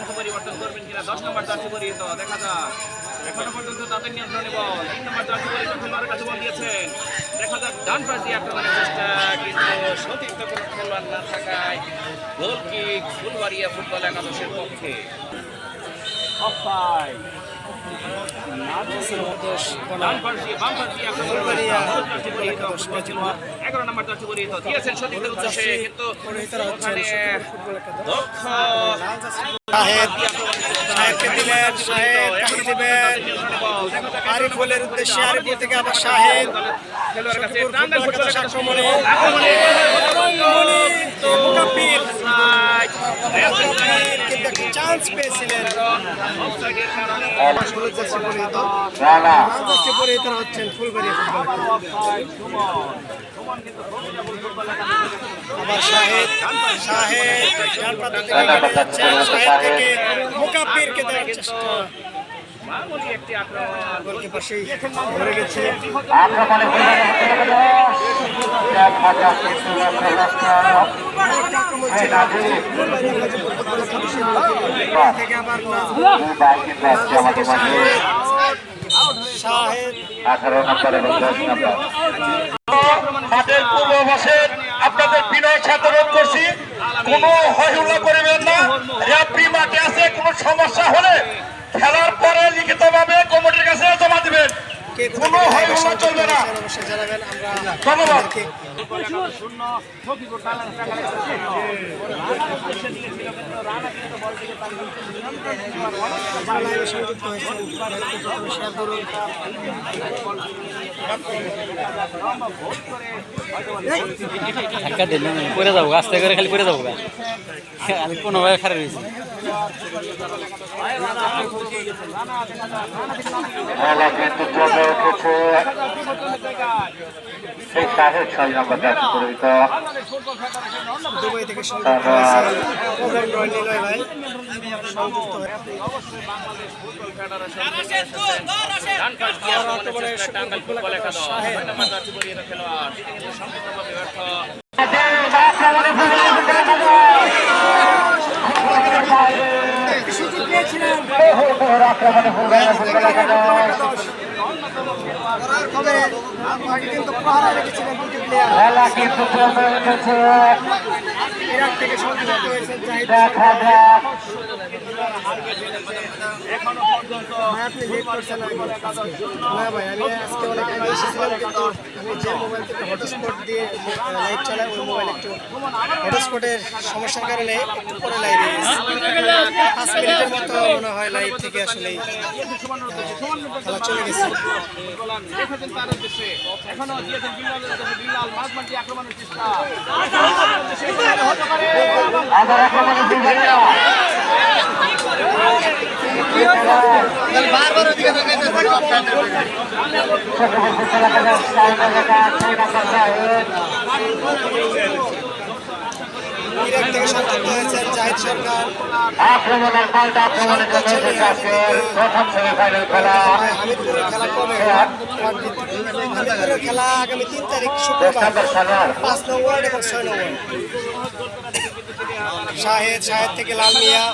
Jersey পরিবর্তন করবেন কিনা 10 নম্বর জার্সি পরিহিত দেখা যাক এখনো পর্যন্ত তাদের নিয়ন্ত্রণে বল 3 নম্বর জার্সি পরিহিত খেলোয়াড়ের কাছে বল দিয়েছেন দেখা যাক ডান পাশ দিয়ে আক্রমণের চেষ্টা কিন্তু সতীর্থ কোনো খেলোয়াড় না থাকায় গোল কিক ফুলবাড়িয়া ফুটবল একাদশের পক্ষে অফসাইড ডান পাশ দিয়ে বাম পাশ দিয়ে আক্রমণ পরিহিত 11 নম্বর জার্সি পরিহিত দিয়েছেন সতীর্থের উদ্দেশ্যে কিন্তু ওখানে দক্ষ শাহেদকে দিলেন, শাহেদ কাকে দিবেন? আরিফুলের উদ্দেশ্যে, আরিফুল থেকে আবার শাহেদ খেলোয়াড়ের কাছে আক্রমণে মুকাব্বির কিন্তু একটা চান্স পেয়েছিলেন। পরিহিত হচ্ছেন ফুলবাড়িয়া ফুটবল। আবার শাহেদ ডান প্রান্ত থেকে কেটে যাচ্ছেন, শাহেদ থেকে মুকাব্বিরকে দেওয়ার চেষ্টা, একটি আক্রমণ গোলকিপার সেই ধরে গেছে। থেকে আবার শাহেদ 18 নম্বর এবং 10 নম্বর মাঠের পূর্ব পাশে আপনাদের বিনয় ছাত্ররোধ করছি, কোনো হইহুল্লা করবেন না। রেফারি মাঠে আছে, কোনো সমস্যা হলে খেলার পরে লিখিতভাবে কমিটির কাছে জমা দিবেন, কোনো হইহুল্লা চলবে না। ধন্যবাদ। পরে যাবো আস্তে করে, খালি পরে যাবো আমি কোনোভাবে খারাপ হয়েছি। খেলা কিন্তু জমে উঠেছে। সেই শাহেদ 6 নম্বর জার্সি পরিহিত দুবাই থেকে সংযুক্ত হয়েছে প্রধান রয় নিলয় ভাই, সংযুক্ত হয়ে ডান পাশ দিয়ে আক্রমণের চেষ্টা টাঙ্গাইল ফুটবল একাদশ 9 নম্বর জার্সি পরিহিত খেলোয়াড় তিনি কিন্তু সম্পূর্ণভাবে ব্যর্থ। সুযোগ পেয়েছিলেন তবে কিন্তু পাহারা রেখেছিলেন দুটি প্লেয়ার। খেলা কিন্তু জমে উঠেছে। ইরাক থেকে সংযুক্ত হয়েছেন জাহিদ। এখনো পর্যন্ত ভাই আপনি লেট করছেন না ভাই, আমি আজকে অনেক আগে এসেছিলাম, কিন্তু আমি যে মোবাইল থেকে হটস্পট দিয়ে লাইভ চালাই ওই মোবাইল একটু হটস্পটের সমস্যার কারণে একটু পরে লাইভে গেছি। 5 মিনিটের মতো মনে হয় লাইভ থেকে আসলে খেলা চলে গেছে। এখনো দিয়েছেন বিল্লাল মাঝমাঠে আক্রমণের চেষ্টা আবার আক্রমণে ফুলবাড়িয়া ইরাক থেকে সংযুক্ত হয়েছেন জাহিদ সরকার। আক্রমণের পাল্টা আক্রমণের জন্য এসেছে আজকের প্রথম সেমিফাইনাল খেলা। হামিদপুরের খেলা কবে? হামিদপুরের খেলা আগামী 3 তারিখ শুক্রবার 5 নং ওয়ার্ড এবং 6 নং ওয়ার্ড। শাহেদ থেকে লাল মিয়া।